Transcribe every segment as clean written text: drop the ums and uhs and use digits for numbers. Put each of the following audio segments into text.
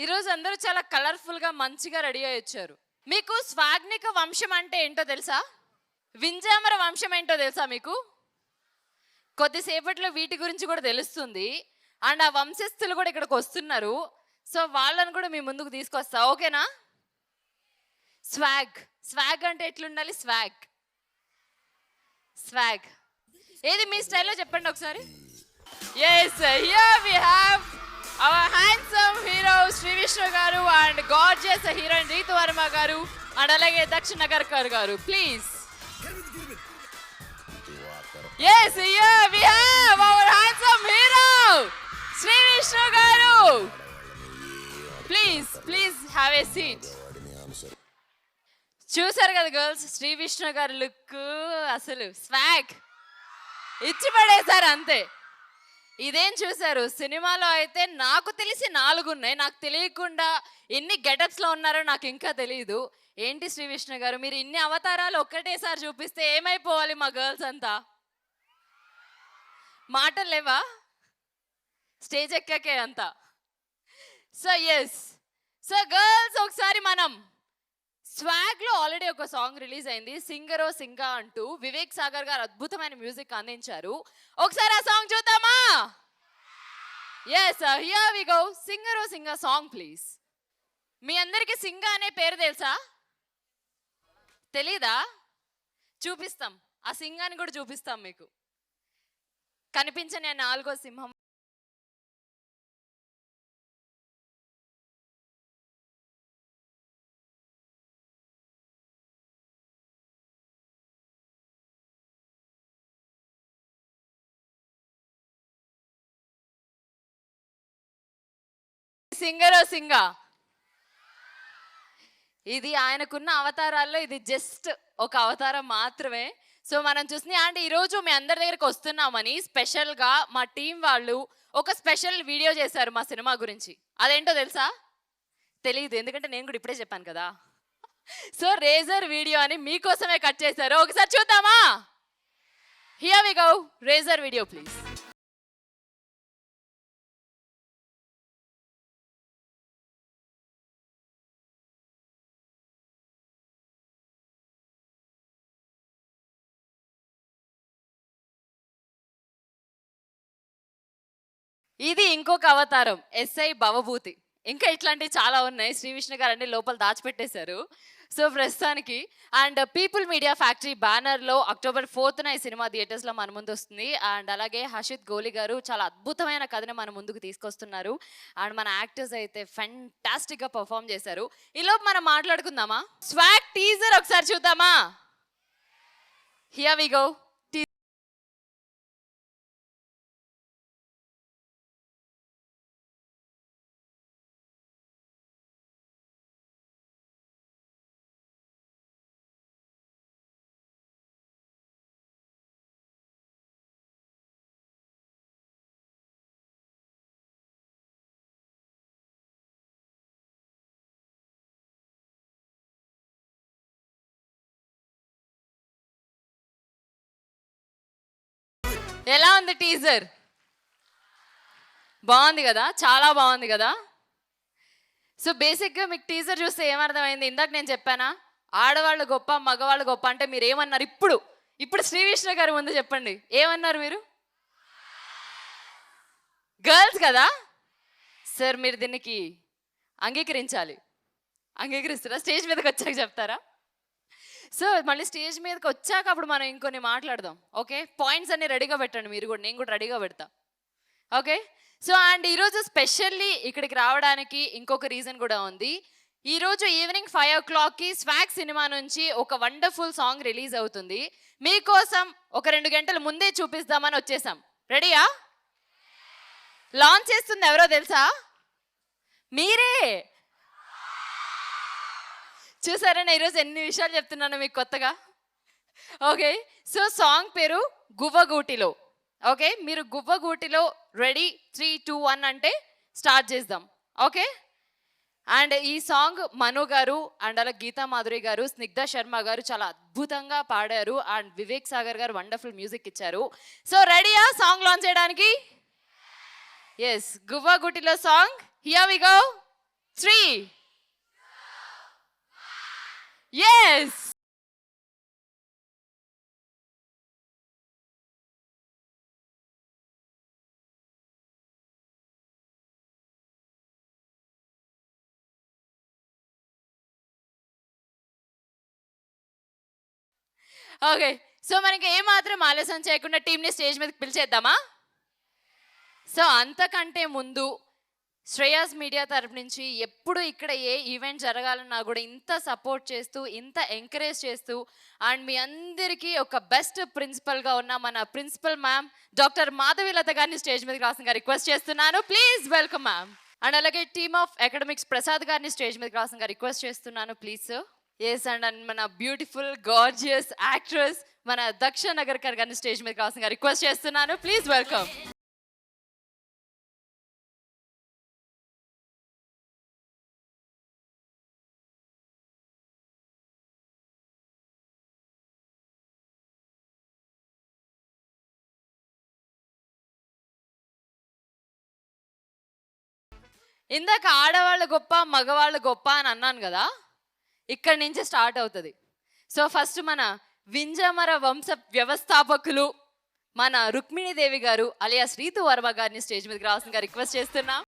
ఈరోజు అందరూ చాలా కలర్ఫుల్గా మంచిగా రెడీ అయ్యి వచ్చారు. మీకు స్వాగ్నిక వంశం అంటే ఏంటో తెలుసా? వింజామర వంశం ఏంటో తెలుసా మీకు? కొద్దిసేపట్లో వీటి గురించి కూడా తెలుస్తుంది. అండ్ ఆ వంశస్థులు కూడా ఇక్కడికి వస్తున్నారు. సో వాళ్ళని కూడా మీ ముందుకు తీసుకొస్తా, ఓకేనా? స్వాగ్ స్వాగ్ అంటే ఎట్లుండాలి? స్వాగ్ స్వాగ్ ఏది మీ స్టైల్లో చెప్పండి ఒకసారి. Yes, here we have our handsome hero Shri Vishnu garu and gorgeous heroine Ritu Varma garu and అలాగే Dakshina Nagarkar garu. Please. Yes, here we have our handsome hero Shri Vishnu garu. Please please have a seat. చూసారు కదా గర్ల్స్, శ్రీ విష్ణు గారి లుక్ అసలు స్వాగ్ ఇచ్చి పడేశారు అంతే. ఇదేం చూసారు? సినిమాలో అయితే నాకు తెలిసి 4 ఉన్నాయి. నాకు తెలియకుండా ఎన్ని గెటప్స్లో ఉన్నారో నాకు ఇంకా తెలియదు. ఏంటి శ్రీ విష్ణు గారు, మీరు ఇన్ని అవతారాలు ఒక్కటేసారి చూపిస్తే ఏమైపోవాలి మా గర్ల్స్ అంతా? మాటలు లేవా స్టేజ్ ఎక్కాకే అంతా? సో ఎస్, సో గర్ల్స్ ఒకసారి మనం స్వాగ్లో ఆల్రెడీ ఒక సాంగ్ రిలీజ్ అయింది, సింగరో సింగా అంటూ. వివేక్ సాగర్ గారు అద్భుతమైన మ్యూజిక్ అందించారు. ఒకసారి ఆ సాంగ్ చూద్దామా? Yes, here we go. సింగరో సింగా సాంగ్ ప్లీజ్. మీ అందరికి సింగా అనే పేరు తెలుసా? తెలీదా? చూపిస్తాం, ఆ సింగాని కూడా చూపిస్తాం మీకు. కనిపించని ఆ 4వ సింహం. సింగరో సింగా, ఇది ఆయనకున్న అవతారాల్లో ఇది జస్ట్ ఒక అవతారం మాత్రమే. సో మనం చూసి అంటే ఈరోజు మీ అందరి దగ్గరికి వస్తున్నామని స్పెషల్గా మా టీం వాళ్ళు ఒక స్పెషల్ వీడియో చేశారు మా సినిమా గురించి. అదేంటో తెలుసా? తెలియదు, ఎందుకంటే నేను కూడా ఇప్పుడే చెప్పాను కదా. సో రేజర్ వీడియో అని మీకోసమే కట్ చేశారు. ఒకసారి చూద్దామా? Here we go. Razor video please. ఇది ఇంకొక అవతారం, ఎస్ఐ భవభూతి. ఇంకా ఇట్లాంటివి చాలా ఉన్నాయి. శ్రీ విష్ణు గారు అన్ని లోపల దాచిపెట్టేశారు. సో ప్రస్తుతానికి అండ్ పీపుల్ మీడియా ఫ్యాక్టరీ బ్యానర్లో October 4th ఈ సినిమా థియేటర్స్లో మన ముందు వస్తుంది. అండ్ అలాగే హర్షిత్ గోలి గారు చాలా అద్భుతమైన కథని మన ముందుకు తీసుకొస్తున్నారు. అండ్ మన యాక్టర్స్ అయితే ఫెంటాస్టిక్గా పర్ఫామ్ చేశారు. ఈలోపు మనం మాట్లాడుకుందామా? స్వాగ్ టీజర్ ఒకసారి చూద్దామా? Here we go. ఎలా ఉంది టీజర్? బాగుంది కదా, చాలా బాగుంది కదా. సో బేసిక్గా మీకు టీజర్ చూస్తే ఏమర్థమైంది? ఇందాక నేను చెప్పానా ఆడవాళ్ళు గొప్ప మగవాళ్ళు గొప్ప అంటే మీరు ఏమన్నారు? ఇప్పుడు శ్రీ విష్ణు గారి ముందు చెప్పండి, ఏమన్నారు మీరు? గర్ల్స్ కదా సార్, మీరు దీనికి అంగీకరించాలి. అంగీకరిస్తారా? స్టేజ్ మీదకి వచ్చాక చెప్తారా? సో మళ్ళీ స్టేజ్ మీదకి వచ్చాక అప్పుడు మనం ఇంకొన్ని మాట్లాడదాం. ఓకే, పాయింట్స్ అన్ని రెడీగా పెట్టండి మీరు కూడా, నేను కూడా రెడీగా పెడతా. ఓకే, సో అండ్ ఈరోజు స్పెషల్లీ ఇక్కడికి రావడానికి ఇంకొక రీజన్ కూడా ఉంది. ఈరోజు ఈవినింగ్ 5 o'clockకి స్వాగ్ సినిమా నుంచి ఒక వండర్ఫుల్ సాంగ్ రిలీజ్ అవుతుంది. మీకోసం ఒక 2 గంటల ముందే చూపిస్తామని వచ్చేసాం. రెడీయా? లాంచ్ చేస్తుంది ఎవరో తెలుసా? మీరే. చూసారని ఈరోజు ఎన్ని విషయాలు చెప్తున్నాను మీకు కొత్తగా. ఓకే, సో సాంగ్ పేరు గువ్వగూటిలో. ఓకే, మీరు గువ్వగూటిలో రెడీ 3, 2, 1 అంటే స్టార్ట్ చేద్దాం. ఓకే, అండ్ ఈ సాంగ్ మను గారు అండ్ అలా గీతా మాధురి గారు, స్నిగ్ధ శర్మ గారు చాలా అద్భుతంగా పాడారు. And Vivek Sagar garu wonderful music ఇచ్చారు. సో రెడీయా సాంగ్ లాంచ్ చేయడానికి? ఎస్, గువ్వగూటిలో song. Here we go. 3. Yes. Okay. So మనకి ఏమాత్రం ఆలస్యం చేయకుండా టీంని స్టేజ్ మీదకి పిలిచేద్దామా? సో అంతకంటే ముందు శ్రేయాస్ మీడియా తరపు నుంచి ఎప్పుడు ఇక్కడ ఏ ఈవెంట్ జరగాలన్నా కూడా ఇంత సపోర్ట్ చేస్తూ, ఇంత ఎంకరేజ్ చేస్తూ అండ్ మీ అందరికీ ఒక బెస్ట్ ప్రిన్సిపల్గా ఉన్న మన ప్రిన్సిపల్ మ్యామ్ డాక్టర్ మాధవీలత గారిని స్టేజ్ మీదకి రాసిందిగా రిక్వెస్ట్ చేస్తున్నాను. Please welcome ma'am. అండ్ అలాగే టీమ్ ఆఫ్ అకాడమిక్స్ ప్రసాద్ గారిని స్టేజ్ మీదకి రాసిందిగా రిక్వెస్ట్ చేస్తున్నాను. Please sir. ఎస్ అండ్ మన బ్యూటిఫుల్ గార్జియస్ యాక్ట్రెస్ మన దక్ష నగర్కర్ గారిని స్టేజ్ మీదకి రాసిందిగా రిక్వెస్ట్ చేస్తున్నాను. Please welcome. ఇందాక ఆడవాళ్ళు గొప్ప మగవాళ్ళు గొప్ప అని అన్నాను కదా, ఇక్కడి నుంచి స్టార్ట్ అవుతుంది. సో ఫస్ట్ మన వింజమర వంశ వ్యవస్థాపకులు మన రుక్మిణీదేవి గారు అలియాస్ రీతు వర్మ గారిని స్టేజ్ మీదకి రావాల్సిందిగా రిక్వెస్ట్ చేస్తున్నాం.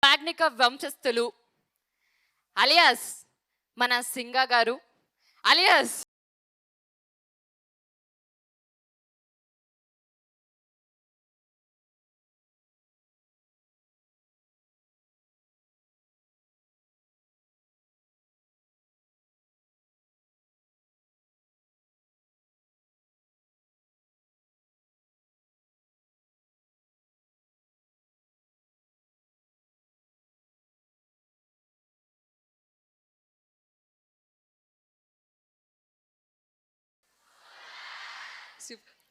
మ్యాగ్నిక వంశస్థులు అలియాస్ మన సింగా గారు alias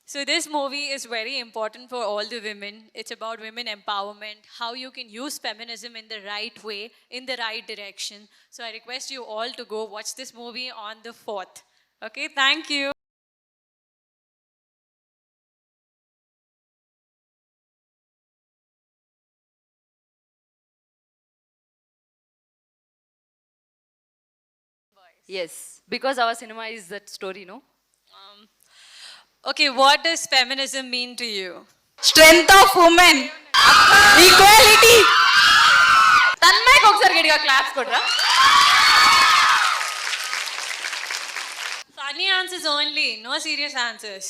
So this movie is very important for all the women. It's about women empowerment, how you can use feminism in the right way, in the right direction. So I request you all to go watch this movie on the 4th. Okay, thank you. Yes because our cinema is that story no. Okay, what does feminism mean to you? Strength of women, equality. తన్మయ్యకి ఒకసారి గట్టిగా claps కొట్రా. Funny answers only, no serious answers.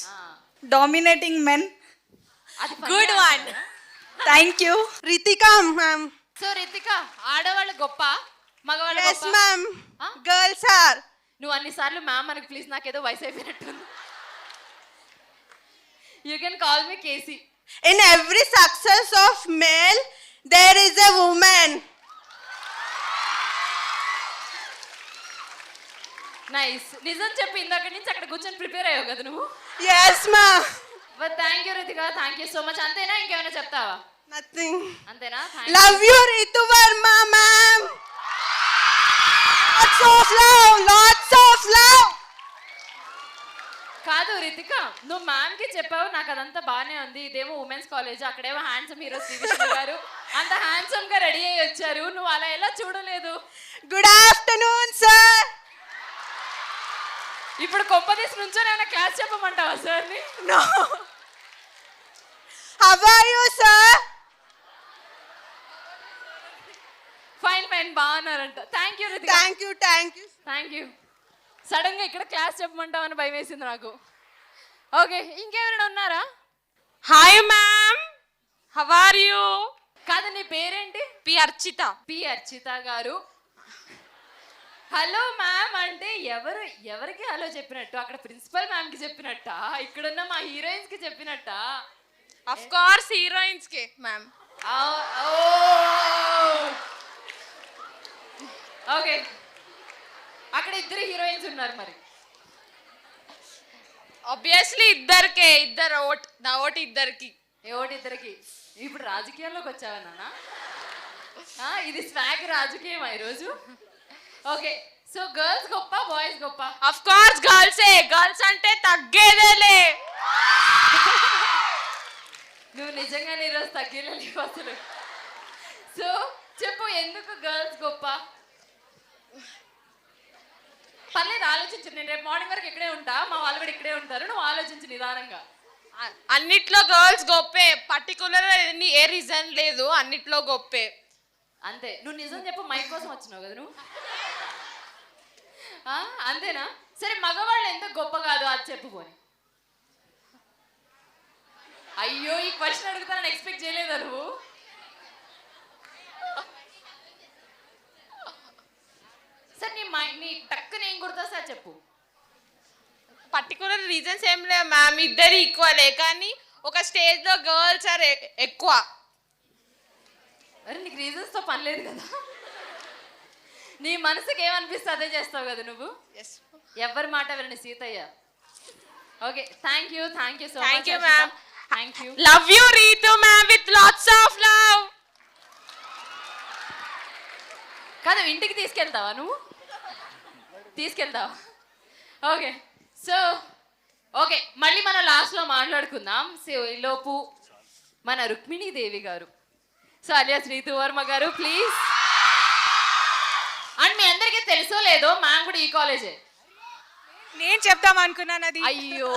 Dominating men. అది Good one. Thank you. Ritika ma'am. So Ritika ఆడవాళ్ళు గొప్ప మగవాళ్ళు Yes గొప్ప. ma'am. Huh? Girls are. నువ్వు అన్నిసార్లు మ్యామ్ మనకు ప్లీజ్ నాకేదో వయసు అయిపోయినట్టుంది. You can call me KC. In every success of male, there is a woman. Nice. నిజం చెప్పి ఇందాక నుంచి అక్కడ కూర్చొని ప్రిపేర్ అయ్యావు కదా నువ్వు. Yes ma'am. But thank you Ritika, thank you so much. అంతేనా ఇంకేమైనా చెప్తావా? Nothing. అంతేనా? Love you Ritu Verma ma'am. Lots of love. Lots of love. కాదు రితిక, నువ్వు మ్యామ్ కి చెప్పావు, నాకు అదంతా బాగానే ఉంది. ఇదేమో ఉమెన్స్ కాలేజ్, అక్కడేమో హ్యాండ్సమ్ హీరో శ్రీ విష్ణు గారు అంత హ్యాండ్సమ్ గా రెడీ అయ్యి వచ్చారు. నువ్వు అలా ఎలా చూడలేదు? Good afternoon sir. ఇప్పుడు కొంపదీసి నుంచో ఏమైనా క్లాస్ చెప్పమంటావా సార్ ని? No. How are you sir? Fine fine బాగున్నారంట. Thank you Ritika. Thank you. Thank you. Thank you. Sudden గా ఇక్కడ క్లాస్ చెప్పమంటావని భయం వేసింది నాకు. ఓకే, ఇంకెవరైనా ఉన్నారా? Hi ma'am. How are you? కాదు, నీ పేరేంటి? P. Archita. పి అర్చిత గారు. హలో మ్యామ్ అంటే ఎవరికి హలో చెప్పినట్టు? అక్కడ ప్రిన్సిపల్ మ్యామ్ కి చెప్పినట్ట, ఇక్కడున్న మా హీరోయిన్స్ కి చెప్పినట్ట? Of course heroines ke ma'am. Okay, అక్కడ ఇద్దరు హీరోయిన్స్ ఉన్నారు మరి. ఆబ్వియస్లీ ఇద్దరు ఓట్, నా ఓటు ఇద్దరికి. ఏ ఒకటి ఇద్దరికి. ఇప్పుడు రాజకీయాల్లోకి వచ్చావా నాన్న? ఇది స్వాగ్ రాజకీయమా ఈరోజు? ఓకే, సో గర్ల్స్ గొప్ప, బాయ్స్ గొప్ప? అఫ్ కోర్స్ గర్ల్స్ అంటే తగ్గేదేలే. నువ్వు నిజంగానే ఈరోజు తగ్గలేవు అసలు. సో చెప్పు, ఎందుకు గర్ల్స్ గొప్ప? పర్లేదు ఆలోచించు, నేను రేపు మార్నింగ్ వరకు ఇక్కడే ఉంటా, మా వాళ్ళు కూడా ఇక్కడే ఉంటారు, నువ్వు ఆలోచించు నిదానంగా. అన్నిట్లో గర్ల్స్ గొప్పే, పర్టికులర్ ఏ రీజన్ లేదు, అన్నిట్లో గొప్పే. అంతే. నువ్వు నిజం చెప్పు, మైక్ కోసం వచ్చినావు కదా నువ్వు. అంతేనా? సరే, మగవాళ్ళు ఎందుకు గొప్ప కాదు అది చెప్పు పోని. అయ్యో, ఈ క్వశ్చన్ అడుగుతానని ఎక్స్పెక్ట్ చేయలేదా నువ్వు? సార్ నీ టక్కున ఏం గుర్తొస్తా చెప్పు. పర్టికులర్ రీజన్స్ ఏం లేవు మ్యామ్, ఇద్దరు ఈక్వలే, కానీ ఒక స్టేజ్ లో గర్ల్స్ ఆర్ ఎక్కువ. అరే నీకు రీజన్స్తో పని లేదు కదా, నీ మనసుకి ఏమనిపిస్తే అదే చేస్తావు కదా నువ్వు. ఎవరి మాట వినని Seethaiah. Okay, thank you so much. Thank you ma'am. Thank you. Love you Ritu ma'am with lots of love. కాదు, ఇంటికి తీసుకెళ్తావా నువ్వు? తీసుకెళ్తావా? ఓకే, సో ఓకే, మళ్ళీ మనం లాస్ట్లో మాట్లాడుకుందాం. సో ఈలోపు మన రుక్మిణీదేవి గారు, సో అలియాస్ రీతు వర్మ గారు, ప్లీజ్. అండ్ మీ అందరికీ తెలుసో లేదో, మ్యామ్ కూడా ఈ కాలేజే. నేను చెప్తాం అనుకున్నాను అది. అయ్యో.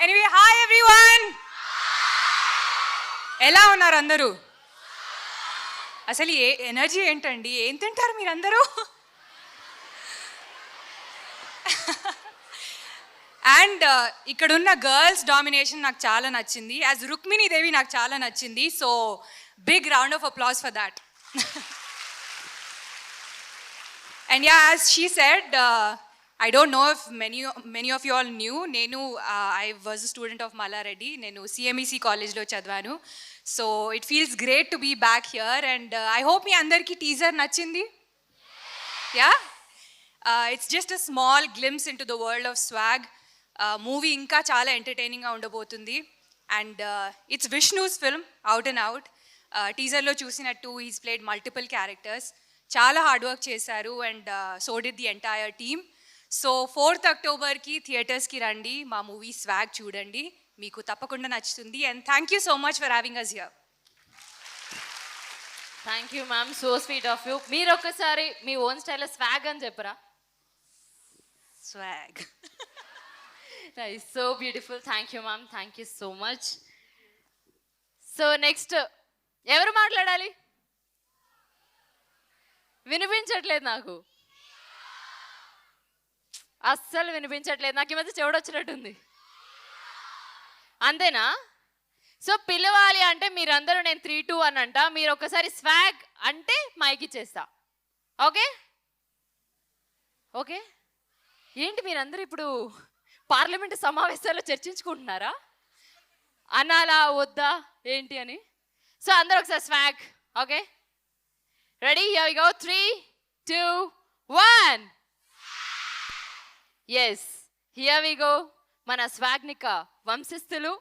ఎనీవే, హాయ్ ఎవ్రీవన్, ఎలా ఉన్నారు అందరూ? అసలు ఏ ఎనర్జీ ఏంటండి, ఏం తింటారు మీరందరూ? అండ్ ఇక్కడ ఉన్న గర్ల్స్ డామినేషన్ నాకు చాలా నచ్చింది. యాజ్ రుక్మిణీ దేవి నాకు చాలా నచ్చింది. So big round of applause for that. And yeah, as she said, I don't know if many of you all knew, I was a student of Malareddy. నేను CMEC కాలేజ్లో చదివాను. So it feels great to be back here. And I hope మీ అందరికీ teaser నచ్చింది. Yeah, it's just a small glimpse in to the world of swag. Movie ఇంకా చాలా ఎంటర్టైనింగ్గా ఉండబోతుంది. And it's Vishnu's film out and out. టీజర్లో చూసినట్టు he's played multiple characters. చాలా హార్డ్ వర్క్ చేశారు. And so did the entire team. So 4th అక్టోబర్కి థియేటర్స్కి రండి, మా మూవీ స్వాగ్ చూడండి, మీకు తప్పకుండా నచ్చుతుంది. And thank you so much for having us here. Thank you ma'am, so sweet of you. మీరు ఒక్కసారి మీ ఓన్ స్టైల్లో స్వాగ్ అని చెప్పరా? Swag. Nice, so beautiful. Thank you ma'am, thank you so much. So next ఎవరు మాట్లాడాలి? వినిపించట్లేదు నాకు, అస్సలు వినిపించట్లేదు. నాకు ఈ మధ్య చెవుడొచ్చినట్టుంది. అంతేనా? సో పిలవాలి అంటే మీరందరూ నేను 3, 2 అని అంట. మీరు ఒకసారి స్వాగ్ అంటే మైక్ ఇచ్చేస్తా. Okay okay. ఏంటి మీరందరూ ఇప్పుడు పార్లమెంటు సమావేశాల్లో చర్చించుకుంటున్నారా? అనాలా వద్దా ఏంటి అని? సో అందరూ ఒకసారి swag. Okay, ready, here we go. 3, 2, 1. Yes, here we go. మన స్వాగ్నిక వంశస్థులు,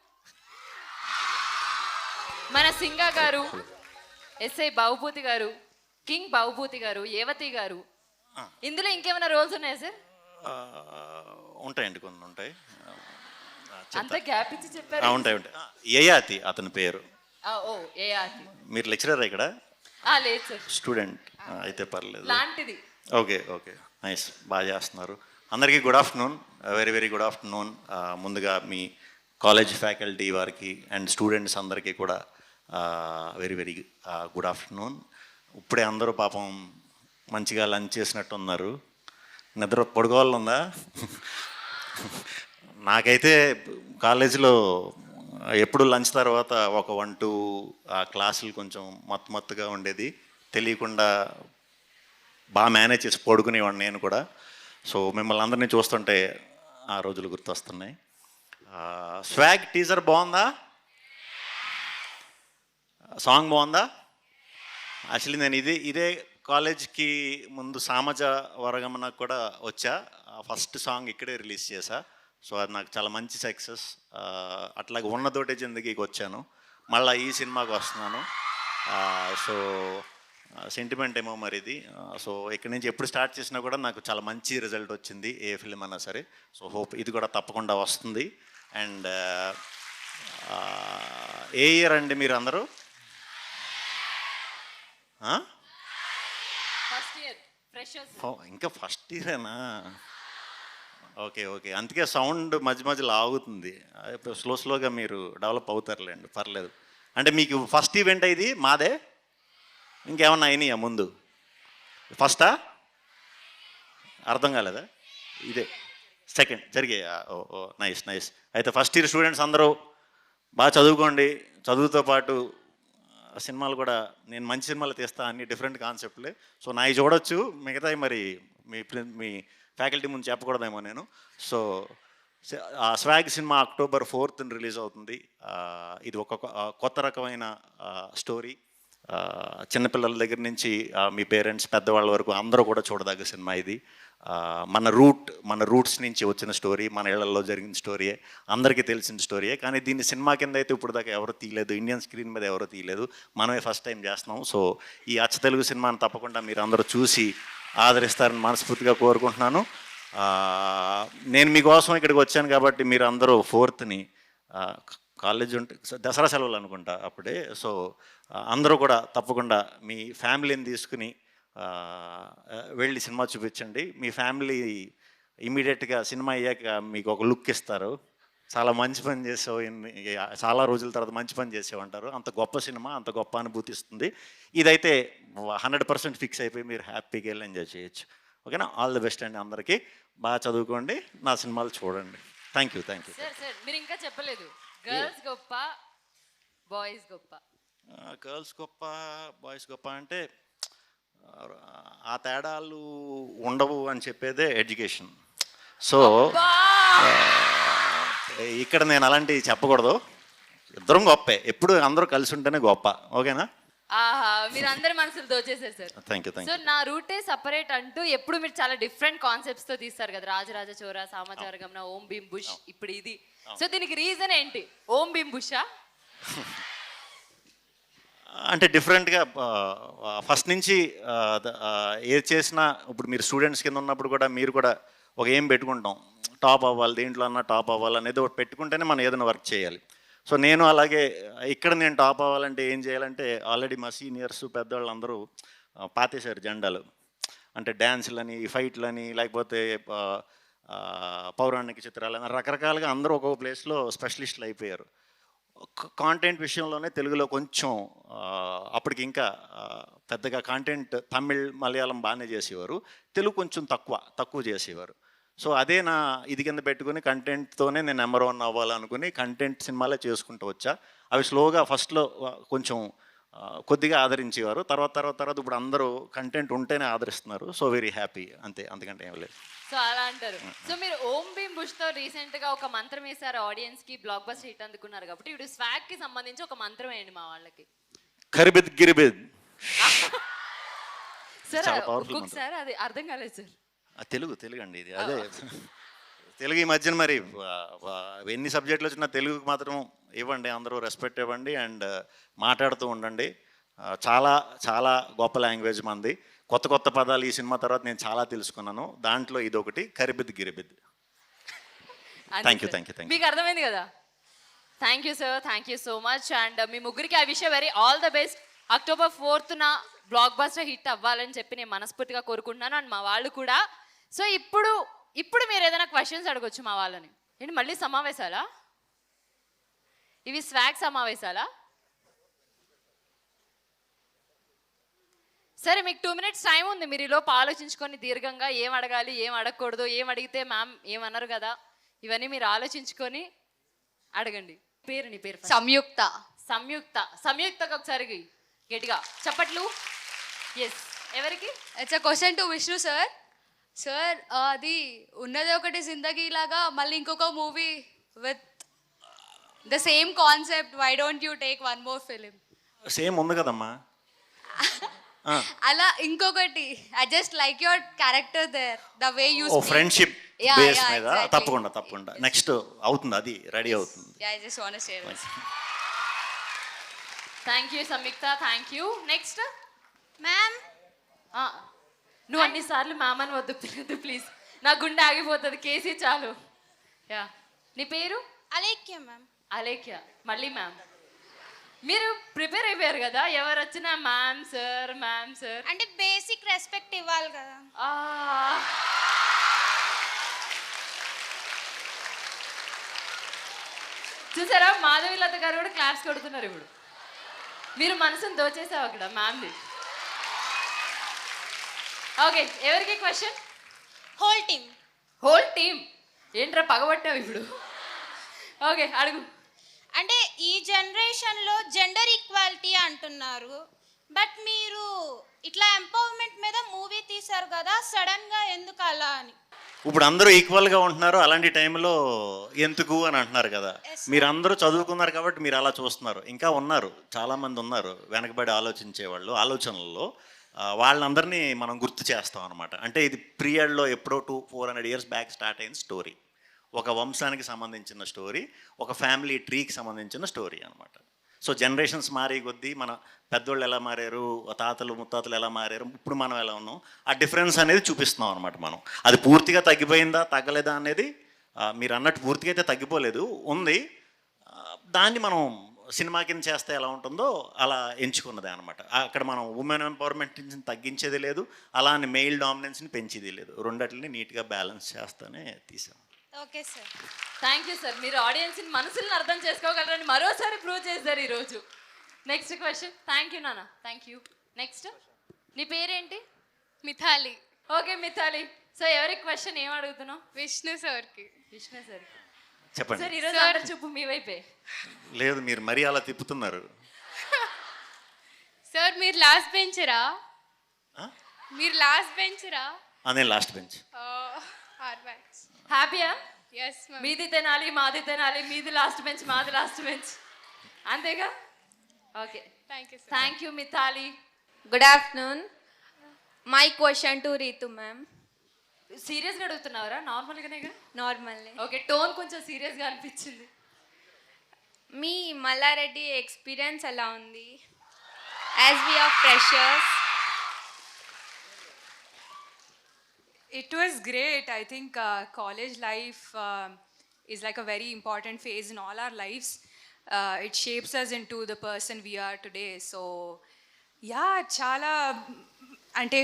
మన సింగా గారు, ఎస్ఐ బాబుభూతి గారు, కింగ్ బాబుభూతి గారు, ఏవతి గారు. ఇందులో ఇంకేమైనా రోల్స్ ఉన్నాయా సార్? ఉంటాయండి, కొన్ని ఉంటాయి. అంత గ్యాప్ ఇచ్చి చెప్పారు. ఉంటాయి. ఏయాతి అతని పేరు. ఓ, ఏయాతి. మీరు లెక్చరర్ ఇక్కడ? లేదు సార్, స్టూడెంట్ అయితే పర్లేదు. లాంటిది. ఓకే ఓకే, నైస్, బాగా చేస్తున్నారు. అందరికీ good afternoon, very very good afternoon. ముందుగా మీ కాలేజ్ ఫ్యాకల్టీ వారికి అండ్ స్టూడెంట్స్ అందరికీ కూడా వెరీ వెరీ గుడ్ ఆఫ్టర్నూన్. ఇప్పుడే అందరూ పాపం మంచిగా లంచ్ చేసినట్టు ఉన్నారు. నిద్ర పడుకోవాలి ఉందా? నాకైతే కాలేజీలో ఎప్పుడు లంచ్ తర్వాత ఒక 1-2 క్లాసులు కొంచెం మత్తుగా ఉండేది, తెలియకుండా బాగా మేనేజ్ చేసి పడుకునేవాడిని నేను కూడా. సో మిమ్మల్ని అందరినీ చూస్తుంటే ఆ రోజులు గుర్తొస్తున్నాయి. స్వాగ్ టీజర్ బాగుందా? సాంగ్ బాగుందా? యాక్చువల్లీ నేను ఇదే కాలేజ్కి ముందు సామజ వరగమన కూడా వచ్చా. ఫస్ట్ సాంగ్ ఇక్కడే రిలీజ్ చేశా. సో అది నాకు చాలా మంచి సక్సెస్. అట్లాగే ఉన్నతోటే జిందగీకి వచ్చాను, మళ్ళీ ఈ సినిమాకి వస్తున్నాను. సో సెంటిమెంట్ ఏమో మరి ఇది. సో ఇక్కడి నుంచి ఎప్పుడు స్టార్ట్ చేసినా కూడా నాకు చాలా మంచి రిజల్ట్ వచ్చింది, ఏ ఫిలిం అన్నా సరే. సో హోప్ ఇది కూడా తప్పకుండా వస్తుంది. అండ్ ఏ ఇయర్ అండి మీరు అందరూ? First year freshers. ఇంకా ఫస్ట్ ఇయరేనా? ఓకే ఓకే, అందుకే సౌండ్ మధ్య మధ్యలో ఆగుతుంది. స్లోగా మీరు డెవలప్ అవుతారులేండి, పర్లేదు. అంటే మీకు ఫస్ట్ ఈవెంట్ ఇది మాదే, ఇంకేమన్నా అయినాయా ముందు? ఫస్టా? అర్థం కాలేదా? ఇదే సెకండ్ జరిగాయా? ఓ ఓ నైస్ నైస్. అయితే ఫస్ట్ ఇయర్ స్టూడెంట్స్ అందరూ బాగా చదువుకోండి. చదువుతో పాటు సినిమాలు కూడా, నేను మంచి సినిమాలు తీస్తా, అన్ని డిఫరెంట్ కాన్సెప్ట్లే. సో నాయి చూడొచ్చు, మిగతాయి మరి మీ ఫ్యాకల్టీ ముందు చెప్పకూడదేమో నేను. So swag cinema October 4th release అవుతుంది. ఇది ఒక కొత్త రకమైన స్టోరీ. చిన్నపిల్లల దగ్గర నుంచి మీ పేరెంట్స్ పెద్దవాళ్ళ వరకు అందరూ కూడా చూడదగ్గ సినిమా ఇది. మన రూట్స్ నుంచి వచ్చిన స్టోరీ, మన ఇళ్లలో జరిగిన స్టోరీయే, అందరికీ తెలిసిన స్టోరీయే. కానీ దీన్ని సినిమా కింద అయితే ఇప్పుడు దాకా ఎవరు తీయలేదు, ఇండియన్ స్క్రీన్ మీద ఎవరు తీయలేదు, మనమే ఫస్ట్ టైం చేస్తున్నాం. సో ఈ అచ్చ తెలుగు సినిమాని తప్పకుండా మీరు అందరూ చూసి ఆదరిస్తారని మనస్ఫూర్తిగా కోరుకుంటున్నాను. నేను మీకోసం ఇక్కడికి వచ్చాను కాబట్టి మీరు అందరూ 4th కాలేజ్ ఉంటే దసరా సెలవులు అనుకుంటా అప్పుడే. సో అందరూ కూడా తప్పకుండా మీ ఫ్యామిలీని తీసుకుని వెళ్ళి సినిమా చూపించండి. మీ ఫ్యామిలీ ఇమీడియట్గా సినిమా అయ్యాక మీకు ఒక లుక్ ఇస్తారు, చాలా మంచి పని చేసావు, చాలా రోజుల తర్వాత మంచి పని చేసావు అంటారు. అంత గొప్ప సినిమా, అంత గొప్ప అనుభూతి ఇస్తుంది. ఇదైతే 100% ఫిక్స్ అయిపోయి మీరు హ్యాపీగా వెళ్ళి ఎంజాయ్ చేయొచ్చు. ఓకేనా? ఆల్ ది బెస్ట్ అండి అందరికీ. బాగా చదువుకోండి, నా సినిమాలు చూడండి. Thank you. సార్ మీరు ఇంకా చెప్పలేదు, గర్ల్స్ గొప్ప బాయ్స్ గొప్ప. గర్ల్స్ గొప్ప బాయ్స్ గొప్ప అంటే ఆ తేడాలు ఉండవు అని చెప్పేదే ఎడ్యుకేషన్. సో ఇక్కడ నేను అలాంటివి చెప్పకూడదు. ఇద్దరం గొప్పే, ఎప్పుడు అందరూ కలిసి ఉంటేనే గొప్ప. ఓకేనా? ఆహా, మీరు అందరి మనసులు దోచేసారు సార్. Thank you. సో నా రూటే సపరేట్ అంటూ ఎప్పుడు మీరు చాలా డిఫరెంట్ కాన్సెప్ట్స్ తో తీస్తారు కదా, రాజరాజ చోరా, సామాచారగమన, ఓం భీమ్ బుష్, ఇప్పుడు ఇది. సో దీనికి రీజన్ ఏంటి? ఓం భీమ్ బుషా? అంటే డిఫరెంట్గా ఫస్ట్ నుంచి ఏది చేసినా, ఇప్పుడు మీరు స్టూడెంట్స్ కింద ఉన్నప్పుడు కూడా మీరు కూడా ఒక ఏం పెట్టుకుంటాం, టాప్ అవ్వాలి, దేంట్లో అన్నా టాప్ అవ్వాలి అనేది ఒకటి పెట్టుకుంటేనే మనం ఏదైనా వర్క్ చేయాలి. సో నేను అలాగే ఇక్కడ నేను టాప్ అవ్వాలంటే ఏం చేయాలంటే, ఆల్రెడీ మా సీనియర్స్ పెద్దవాళ్ళు అందరూ పాతేశారు జెండాలు. అంటే డ్యాన్స్లని, ఫైట్లని, లేకపోతే పౌరాణిక చిత్రాలని, రకరకాలుగా అందరూ ఒక్కొక్క ప్లేస్లో స్పెషలిస్టులు అయిపోయారు. కాంటెంట్ విషయంలోనే తెలుగులో కొంచెం అప్పటికి ఇంకా పెద్దగా కాంటెంట్ తమిళ్, మలయాళం బాగానే చేసేవారు, తెలుగు కొంచెం తక్కువ చేసేవారు. సో అదే నా ఇది కింద పెట్టుకుని కంటెంట్తోనే నేను నెంబర్ 1 అవ్వాలనుకుని కంటెంట్ సినిమాలే చేసుకుంటూ వచ్చా. అవి స్లోగా ఫస్ట్లో కొంచెం కొద్దిగా ఆదరించేవారు, తర్వాత ఇప్పుడు అందరూ కంటెంట్ ఉంటేనే ఆదరిస్తున్నారు. సో వెరీ హ్యాపీ, అంతే, అంతకంటే ఏం లేదు. సో అలా అంటారు. సో మీరు ఓం భీమ్ బుష్ తో రీసెంట్ గా ఒక మంత్రం వేశారు, ఆడియన్స్ కి బ్లాక్ బస్టర్ హిట్ అందుకున్నారు కాబట్టి ఇప్పుడు స్వాగ్ కి సంబంధించి ఒక మంత్రం వేయండి మా వాళ్ళకి. ఖరిబిద్ గిరిబిద్. సార్ చాలా powerful ఒక్కొక్కసారి అది అర్థం కాలేదు సార్. తెలుగు అండి ఇది. అదే తెలుగు ఈ మధ్యన మరి ఎన్ని సబ్జెక్టులు వచ్చినా తెలుగుకి మాత్రం ఇవ్వండి, అందరూ రెస్పెక్ట్ ఇవ్వండి అండ్ మాట్లాడుతూ ఉండండి. చాలా చాలా గొప్ప లాంగ్వేజ్ మంది. కొత్త పదాలు ఈ సినిమా తర్వాత నేను చాలా తెలుసుకున్నాను. దాంట్లో ఇదొకటి, ఖరిబిద్ గిరిబిద్. Thank you. మీకు అర్థమైంది కదా? Thank you sir, thank you so much. And మీ ముగ్గురికి I wish very all the best. October 4th blockbuster hit అవ్వాలని చెప్పి నేను మనస్ఫూర్తిగా కోరుకుంటున్నాను, అండ్ మా వాళ్ళు కూడా. సో ఇప్పుడు మీరు ఏదైనా క్వశ్చన్స్ అడగొచ్చు మా వాళ్ళని. ఏంటి మళ్ళీ సమావేశాలా? ఇవి స్వాగ్ సమావేశాలా? సరే, మీకు 2 minutes టైం ఉంది. మీరు ఈలోపు ఆలోచించుకొని దీర్ఘంగా ఏం అడగాలి, ఏం అడగకూడదు, ఏం అడిగితే మ్యామ్ ఏమన్నారు కదా, ఇవన్నీ మీరు ఆలోచించుకొని అడగండి. నీ పేరు? సంయుక్తకు ఒకసారి గట్టిగా చప్పట్లు. ఎస్, ఎవరికి? It's a question to Vishnu sir. Sir అది ఉన్నదే ఒకటి జిందగీ లాగా మళ్ళీ ఇంకొక movie with the same concept, why don't you take 1 more film? Same ఉంది కదమ్మా. అలా ఇంకొకటి I just like your character there the way you ఓ ఫ్రెండ్షిప్ Yeah, బేస్ yeah, మీద exactly. తప్పకుండా నెక్స్ట్ అవుతుంది, అది రెడీ అవుతుంది. I just want to share this thank you Samyuktha, thank you. Next Ma'am, నువ్వు అన్నిసార్లు మ్యామ్ అని వద్దు ప్లీజ్, నా గుండె ఆగిపోతుంది. కేసీ చాలు. యా, నీ పేరు? Alekia ma'am. అలేఖ్య. మళ్ళీ మ్యామ్. మీరు ప్రిపేర్ అయిపోయారు కదా, ఎవరు వచ్చినా మ్యామ్ సార్ మ్యామ్ సార్. అంటే బేసిక్ రెస్పెక్ట్ ఇవ్వాలి కదా. చూసారా, మాధవీలత గారు కూడా క్లాప్స్ కొడుతున్నారు ఇప్పుడు. మీరు మనసును దోచేసావు అక్కడ మ్యామ్ది. ఓకే, ఎవరికి క్వశ్చన్? Whole team. ఏంట్రా పగబట్టావు ఇప్పుడు? ఓకే, అడుగు. అంటే ఈ జనరేషన్లో జెండర్ ఈక్వాలిటీ అంటున్నారు, బట్ మీరు ఇట్లా ఎంపవర్మెంట్ మీద మూవీ తీశారు కదా, సడన్గా ఎందుకు అలా అని? ఇప్పుడు అందరూ ఈక్వల్గా ఉంటున్నారు, అలాంటి టైంలో ఎందుకు అని అంటున్నారు కదా. మీరు అందరూ చదువుకున్నారు కాబట్టి మీరు అలా చూస్తున్నారు. ఇంకా ఉన్నారు, చాలామంది ఉన్నారు వెనకబడి ఆలోచించే వాళ్ళు, ఆలోచనల్లో వాళ్ళందరినీ మనం గుర్తు చేస్తాం అనమాట. అంటే ఇది పీరియడ్లో ఎప్పుడో 400 years బ్యాక్ స్టార్ట్ అయిన స్టోరీ, ఒక వంశానికి సంబంధించిన స్టోరీ, ఒక ఫ్యామిలీ ట్రీకి సంబంధించిన స్టోరీ అనమాట. సో జనరేషన్స్ మారే కొద్దీ మన పెద్దోళ్ళు ఎలా మారారు, తాతలు ముత్తాతలు ఎలా మారారు, ఇప్పుడు మనం ఎలా ఉన్నాం, ఆ డిఫరెన్స్ అనేది చూపిస్తున్నాం అనమాట మనం. అది పూర్తిగా తగ్గిపోయిందా తగ్గలేదా అనేది మీరు అన్నట్టు పూర్తిగా అయితే తగ్గిపోలేదు, ఉంది. దాన్ని మనం సినిమా కింద చేస్తే ఎలా ఉంటుందో అలా ఎంచుకున్నదే అనమాట. అక్కడ మనం ఉమెన్ ఎంపవర్మెంట్ని తగ్గించేది లేదు, అలా అని మెయిల్ డామినెన్స్ని పెంచేది లేదు. రెండట్లని నీట్గా బ్యాలెన్స్ చేస్తూనే తీసాం. Okay sir. Thank you sir. మీరు ఆడియన్స్ని మనసులను అర్థం చేసుకోగలరని మరోసారి ప్రూవ్ చేశారు ఈరోజు. Next question. థ్యాంక్ యూ నాన్న, థ్యాంక్ యూ. నెక్స్ట్, నీ పేరేంటి? మిథాలి. ఓకే మిథాలి. సో ఎవరికి క్వశ్చన్ ఏం అడుగుతున్నావు? విష్ణు సార్కి. విష్ణు సార్. చెప్పండి. సార్ ఈరోజు అందరి చూపు మీ వైపే. లేదు, మీరు మరీ అలా తిప్పుతున్నారు. సార్ మీరు లాస్ట్ బెంచరా? ఆ? మీరు లాస్ట్ బెంచరా? నేను లాస్ట్ బెంచ్. హ్యాపీయా? Yes ma'am. మీది తినాలి మాది తినాలి, మీది లాస్ట్ బెంచ్ మాది లాస్ట్ బెంచ్, అంతేగా? Okay, thank you sir. Thank you Mithali. Good afternoon. My question to Ritu ma'am. సీరియస్గా అడుగుతున్నావరా? నార్మల్గానేగా? Normally. ఓకే, టోన్ కొంచెం సీరియస్గా అనిపించింది. మీ మల్లారెడ్డి ఎక్స్పీరియన్స్ ఎలా ఉంది? As we are freshers. It was great. I think college life is like a very important phase in all our lives. It shapes us into the person we are today. So, yeah, chala ante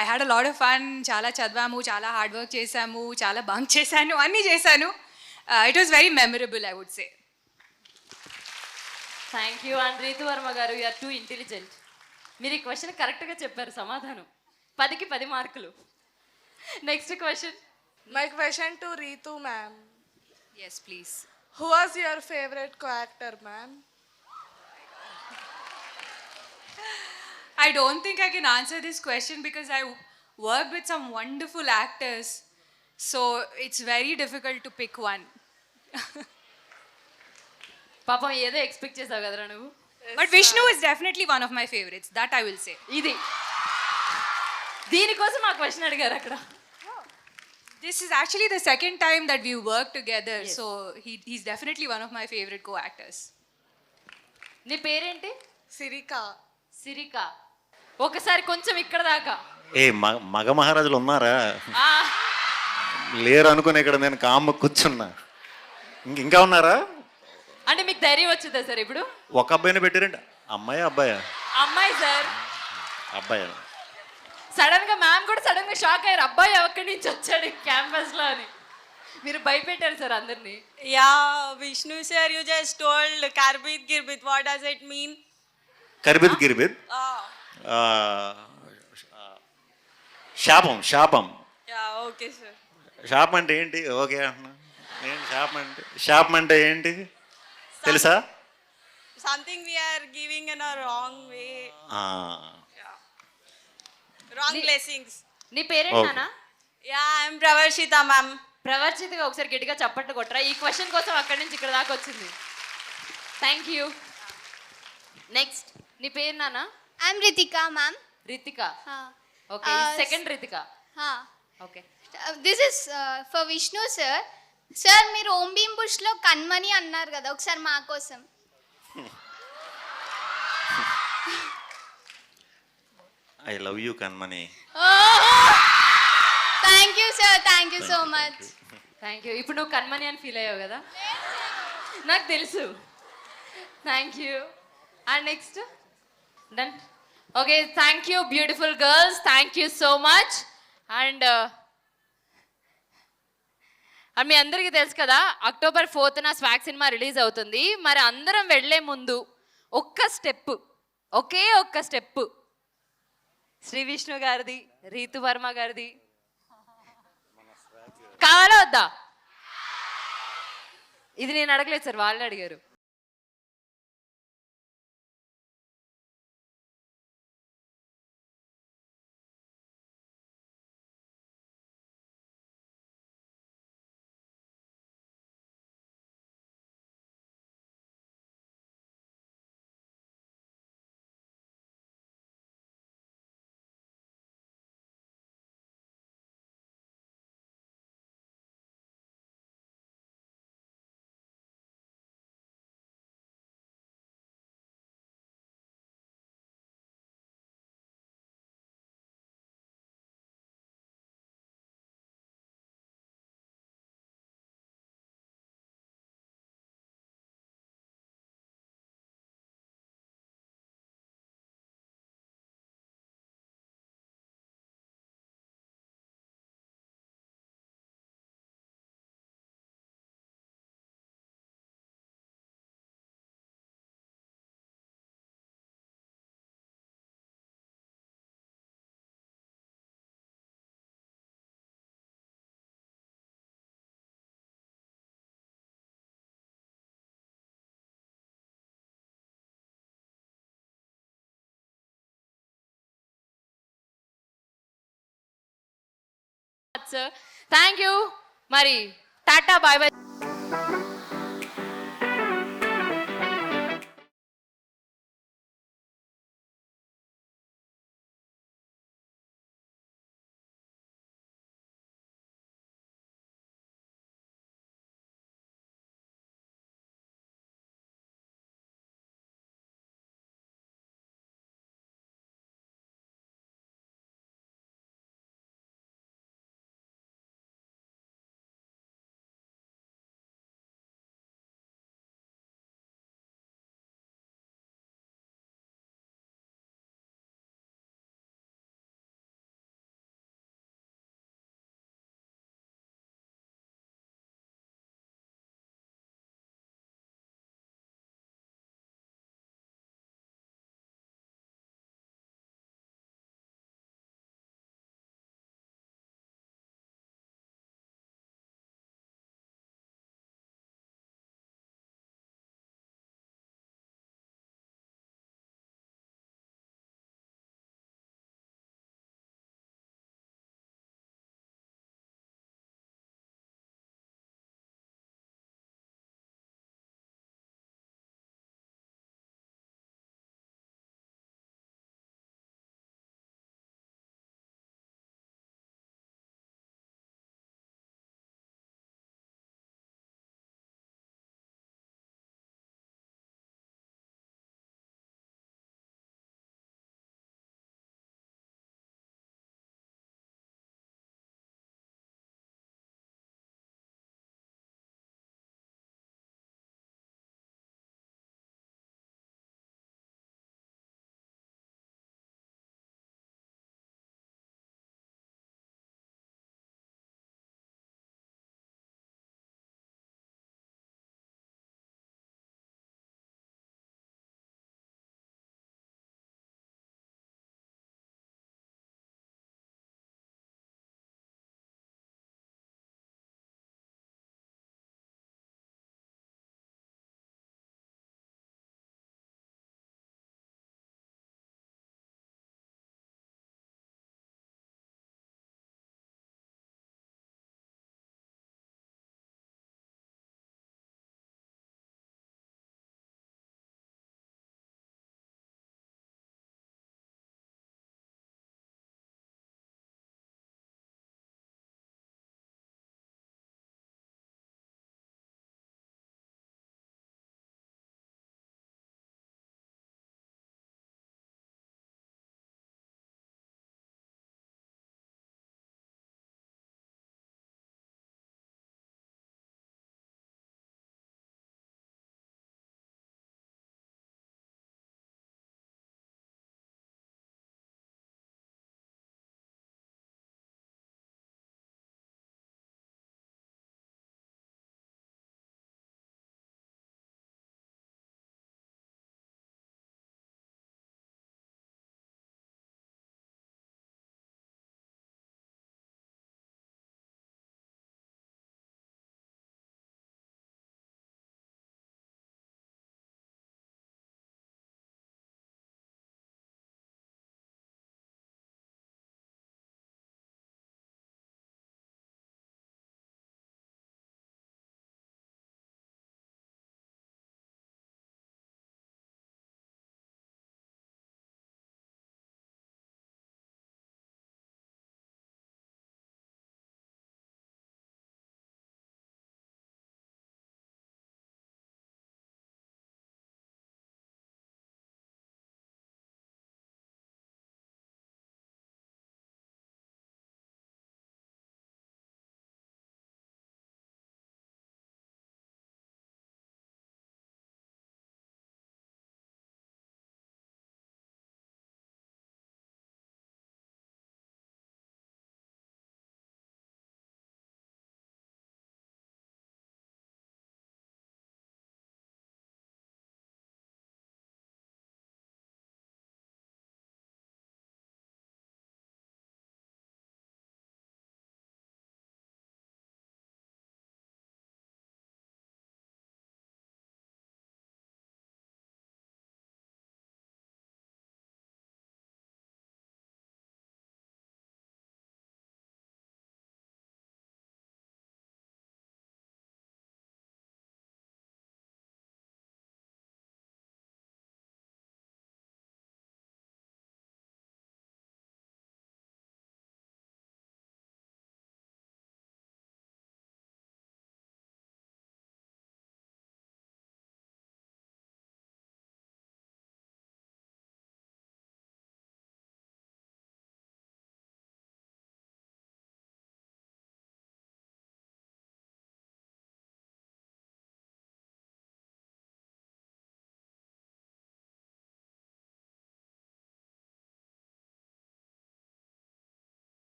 I had a lot of fun. Chala chadvamu, chala hard work chesamu, chala bunk chesanu, anni chesanu. It was very memorable, I would say. Thank you. And Ritu Varma garu, you're too intelligent. మీరు ఈ question కరెక్ట్గా చెప్పారు, సమాధానం 10కి 10 మార్కులు. Next question. My question to Ritu ma'am. Yes, please. Who was your favorite co-actor, ma'am? I don't think I can answer this question because I worked with some wonderful actors. So it's very difficult to pick one. పాపం ఏదో expect చేసావు కదరా నువ్వు. But Vishnu is definitely one of my favorites. That I will say. ఇది దీనికోసం ఆ question అడిగారు అక్కడ. This is actually the second time that we worked together. So he's definitely one of my favorite co-actors. నీ పేరేంటి? Sirika. సిరిక. ఒకసారి కొంచెం ఇక్కడ దాకా. మగ మహారాజులు ఉన్నారా? ఆ, లేరు అనుకుని ఇక్కడ నేను కామ్మ కూర్చున్నా. ఇంకా ఉన్నారా? అంటే మీకు ధైర్యం వచ్చిందా సార్ ఇప్పుడు? ఒక అబ్బాయిని పెట్టారండి. అమ్మాయి అబ్బాయా? అమ్మాయి సార్. అబ్బాయి. సడన్ గా మ్యామ్ కూడా సడన్ గా షాక్ అయ్యారు, అబ్బాయి ఎక్కడి నుంచి వచ్చాడు క్యాంపస్ లో అని. మీరు భయపెట్టారు సార్ అందరినీ. Yeah, Vishnu sir, you just told Karbit Girbit. What does it mean? కర్బిద్ గిర్బిద్. శాపం. శాపం. Yeah, okay sir. శాపం అంటే ఏంటి? ఓకే అంటున్నా. ఏంటి శాపం అంటే ఏంటి తెలుసా? Something we are giving in a wrong way. Wrong blessings. నీ పేరేంటానా? Yeah, I'm Pravarshita ma'am. ప్రవర్చితగా ఒకసారి గట్టిగా చప్పట్లు కొట్టరా. ఈ క్వశ్చన్ కోసం అక్కడి నుంచి ఇక్కడ దాకా వచ్చింది. Thank you. నెక్స్ట్, నీ పేరు నానా? I'm Ritika ma'am. రితిక हाँ ఓకే సెకండ్ రితిక हाँ okay this is for Vishnu sir. Sir మీరు ఓం భీమ్ బుష్లో కన్మని అన్నారు కదా, ఒకసారి మా కోసం. I love you Kanmani. Thank you sir, thank you so much. Thank you. ఇప్పుడు నువ్వు కన్మని అని ఫీల్ అయ్యావు కదా, నాకు తెలుసు. Thank you. And next done. Okay thank you beautiful girls, thank you so much. And మీ అందరికీ తెలుసు కదా, October 4th swag cinema release అవుతుంది. మరి అందరం వెళ్ళే ముందు ఒక్క స్టెప్, ఒకే ఒక్క స్టెప్ శ్రీ విష్ణు గారిది, రీతు వర్మ గారిది కావాలా వద్దా? ఇది నేను అడగలేదు సార్, వాళ్ళు అడిగారు. Sir thank you. మరి టాటా బాయ్ బాయ్.